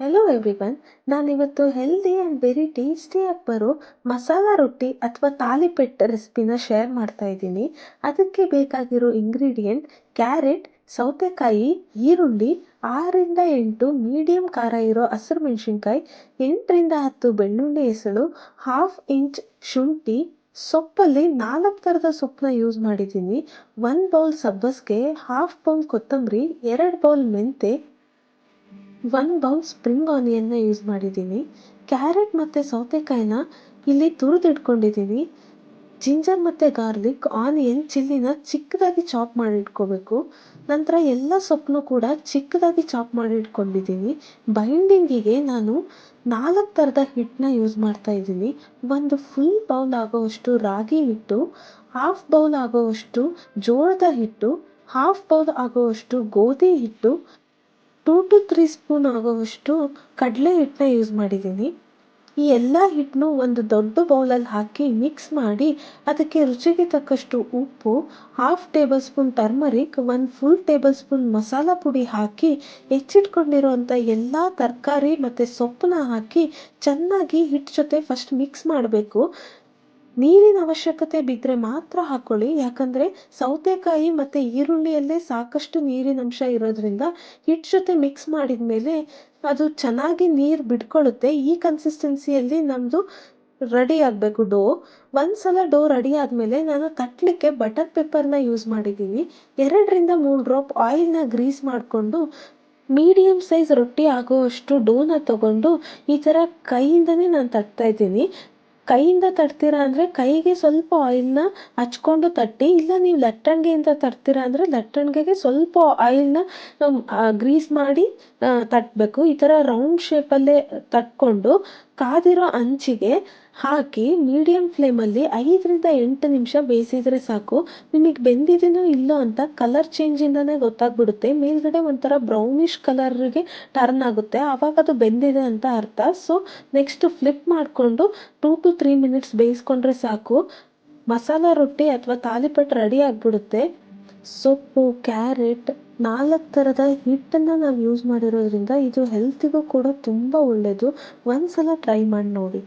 Hello everyone. ನಾನಿವತ್ತು healthy and very ಟೇಸ್ಟಿಯಾಗಿ ಬರೋ ಮಸಾಲ ರೊಟ್ಟಿ ಅಥವಾ ತಾಲಿಪೆಟ್ ರೆಸಿಪಿನ ಶೇರ್ ಮಾಡ್ತಾ ಇದ್ದೀನಿ. ಅದಕ್ಕೆ ಬೇಕಾಗಿರೋ ಇಂಗ್ರೀಡಿಯೆಂಟ್ ಕ್ಯಾರೆಟ್, ಸೌತೆಕಾಯಿ, ಈರುಳ್ಳಿ, 6 ರಿಂದ 8 ಮೀಡಿಯಂ ಖಾರ ಇರೋ ಹಸಿರು ಮೆಣಸಿನ್ಕಾಯಿ, 8 ರಿಂದ 10 ಬೆಳ್ಳುಳ್ಳಿ ಎಸಳು, 1/2 ಇಂಚ್ ಶುಂಠಿ, ಸೊಪ್ಪಲ್ಲಿ 4 ಥರದ ಸೊಪ್ಪನ್ನ ಯೂಸ್ ಮಾಡಿದ್ದೀನಿ. 1 ಬೌಲ್ ಸಬ್ಬಸಿಗೆ, 1/2 ಬೌಲ್ ಕೊತ್ತಂಬರಿ, 2 ಬೌಲ್ ಮೆಂತೆ, 1 ಬೌಲ್ ಸ್ಪ್ರಿಂಗ್ ಆನಿಯನ್ನ ಯೂಸ್ ಮಾಡಿದ್ದೀನಿ. ಕ್ಯಾರೆಟ್ ಮತ್ತು ಸೌತೆಕಾಯಿನ ಇಲ್ಲಿ ತುರಿದಿಟ್ಕೊಂಡಿದ್ದೀನಿ. ಜಿಂಜರ್ ಮತ್ತು ಗಾರ್ಲಿಕ್, ಆನಿಯನ್, ಚಿಲ್ಲಿನ ಚಿಕ್ಕದಾಗಿ ಚಾಪ್ ಮಾಡಿ ಇಟ್ಕೋಬೇಕು. ನಂತರ ಎಲ್ಲ ಸೊಪ್ಪನ್ನು ಕೂಡ ಚಿಕ್ಕದಾಗಿ ಚಾಪ್ ಮಾಡಿ ಇಟ್ಕೊಂಡಿದ್ದೀನಿ. ಬೈಂಡಿಂಗಿಗೆ ನಾನು 4 ಥರದ ಹಿಟ್ಟನ್ನ ಯೂಸ್ ಮಾಡ್ತಾ ಇದ್ದೀನಿ. ಒಂದು ಫುಲ್ ಬೌಲ್ ಆಗೋವಷ್ಟು ರಾಗಿ ಹಿಟ್ಟು, 1/2 ಬೌಲ್ ಆಗೋವಷ್ಟು ಜೋಳದ ಹಿಟ್ಟು, 1/2 ಬೌಲ್ ಆಗೋವಷ್ಟು ಗೋಧಿ ಹಿಟ್ಟು, 2 to 3 ಸ್ಪೂನ್ ಆಗೋವಷ್ಟು ಕಡಲೆ ಹಿಟ್ಟನ್ನ ಯೂಸ್ ಮಾಡಿದ್ದೀನಿ. ಈ ಎಲ್ಲ ಹಿಟ್ಟನ್ನು ಒಂದು ದೊಡ್ಡ ಬೌಲಲ್ಲಿ ಹಾಕಿ ಮಿಕ್ಸ್ ಮಾಡಿ ಅದಕ್ಕೆ ರುಚಿಗೆ ತಕ್ಕಷ್ಟು ಉಪ್ಪು, 1/2 table spoon turmeric, 1 full table spoon masala ಪುಡಿ ಹಾಕಿ ಹೆಚ್ಚಿಟ್ಕೊಂಡಿರೋಂಥ ಎಲ್ಲ ತರಕಾರಿ ಮತ್ತು ಸೊಪ್ಪನ್ನ ಹಾಕಿ ಚೆನ್ನಾಗಿ ಹಿಟ್ಟು ಜೊತೆ ಫಸ್ಟ್ ಮಿಕ್ಸ್ ಮಾಡಬೇಕು. ನೀರಿನ ಅವಶ್ಯಕತೆ ಬಿದ್ದರೆ ಮಾತ್ರ ಹಾಕ್ಕೊಳ್ಳಿ, ಯಾಕಂದರೆ ಸೌತೆಕಾಯಿ ಮತ್ತು ಈರುಳ್ಳಿಯಲ್ಲೇ ಸಾಕಷ್ಟು ನೀರಿನಂಶ ಇರೋದ್ರಿಂದ ಹಿಟ್ಟು ಜೊತೆ ಮಿಕ್ಸ್ ಮಾಡಿದ ಮೇಲೆ ಅದು ಚೆನ್ನಾಗಿ ನೀರು ಬಿಟ್ಕೊಳ್ಳುತ್ತೆ. ಈ ಕನ್ಸಿಸ್ಟೆನ್ಸಿಯಲ್ಲಿ ನಮ್ಮದು ರೆಡಿ ಆಗಬೇಕು ಡೋ. ಒಂದು ಸಲ ಡೋ ರೆಡಿ ಆದಮೇಲೆ ನಾನು ತಟ್ಟಲಿಕ್ಕೆ ಬಟರ್ ಪೆಪ್ಪರ್ನ ಯೂಸ್ ಮಾಡಿದ್ದೀನಿ. 2 ರಿಂದ 3 ಡ್ರಾಪ್ ಆಯಿಲ್ನ ಗ್ರೀಸ್ ಮಾಡಿಕೊಂಡು ಮೀಡಿಯಮ್ ಸೈಜ್ ರೊಟ್ಟಿ ಆಗೋವಷ್ಟು ಡೋನ ತಗೊಂಡು ಈ ಥರ ಕೈಯಿಂದನೇ ನಾನು ತಟ್ತಾ ಇದ್ದೀನಿ. ಕೈಯಿಂದ ತಟ್ತೀರಾ ಅಂದರೆ ಕೈಗೆ ಸ್ವಲ್ಪ ಆಯಿಲ್ನ ಹಚ್ಕೊಂಡು ತಟ್ಟಿ, ಇಲ್ಲ ನೀವು ಲಟ್ಟಣಿಗೆಯಿಂದ ತಟ್ತೀರಾ ಅಂದರೆ ಲಟ್ಟಣಿಗೆಗೆ ಸ್ವಲ್ಪ ಆಯಿಲ್ನ ಗ್ರೀಸ್ ಮಾಡಿ ತಟ್ಟಬೇಕು. ಈ ಥರ ರೌಂಡ್ ಶೇಪಲ್ಲೇ ತಟ್ಕೊಂಡು ಕಾದಿರೋ ಹಂಚಿಗೆ ಹಾಕಿ ಮೀಡಿಯಮ್ ಫ್ಲೇಮಲ್ಲಿ 5 ರಿಂದ 8 ನಿಮಿಷ ಬೇಯಿಸಿದರೆ ಸಾಕು. ನಿಮಗೆ ಬೆಂದಿದೆಯೋ ಇಲ್ಲೋ ಅಂತ ಕಲರ್ ಚೇಂಜಿಂದನೇ ಗೊತ್ತಾಗ್ಬಿಡುತ್ತೆ. ಮೇಲ್ಗಡೆ ಒಂಥರ ಬ್ರೌನಿಷ್ ಕಲರ್ಗೆ ಟರ್ನ್ ಆಗುತ್ತೆ, ಆವಾಗ ಅದು ಬೆಂದಿದೆ ಅಂತ ಅರ್ಥ. ಸೊ ನೆಕ್ಸ್ಟ್ ಫ್ಲಿಪ್ ಮಾಡಿಕೊಂಡು 2 to 3 ಮಿನಿಟ್ಸ್ ಬೇಯಿಸ್ಕೊಂಡ್ರೆ ಸಾಕು, ಮಸಾಲ ರೊಟ್ಟಿ ಅಥವಾ ತಾಲಿಪಟ್ ರೆಡಿ ಆಗಿಬಿಡುತ್ತೆ. ಸೊಪ್ಪು, ಕ್ಯಾರೆಟ್, 4 ಥರದ ಹಿಟ್ಟನ್ನು ನಾವು ಯೂಸ್ ಮಾಡಿರೋದ್ರಿಂದ ಇದು ಹೆಲ್ತಿಗೂ ಕೂಡ ತುಂಬ ಒಳ್ಳೆಯದು. ಒಂದು ಸಲ ಟ್ರೈ ಮಾಡಿ ನೋಡಿ.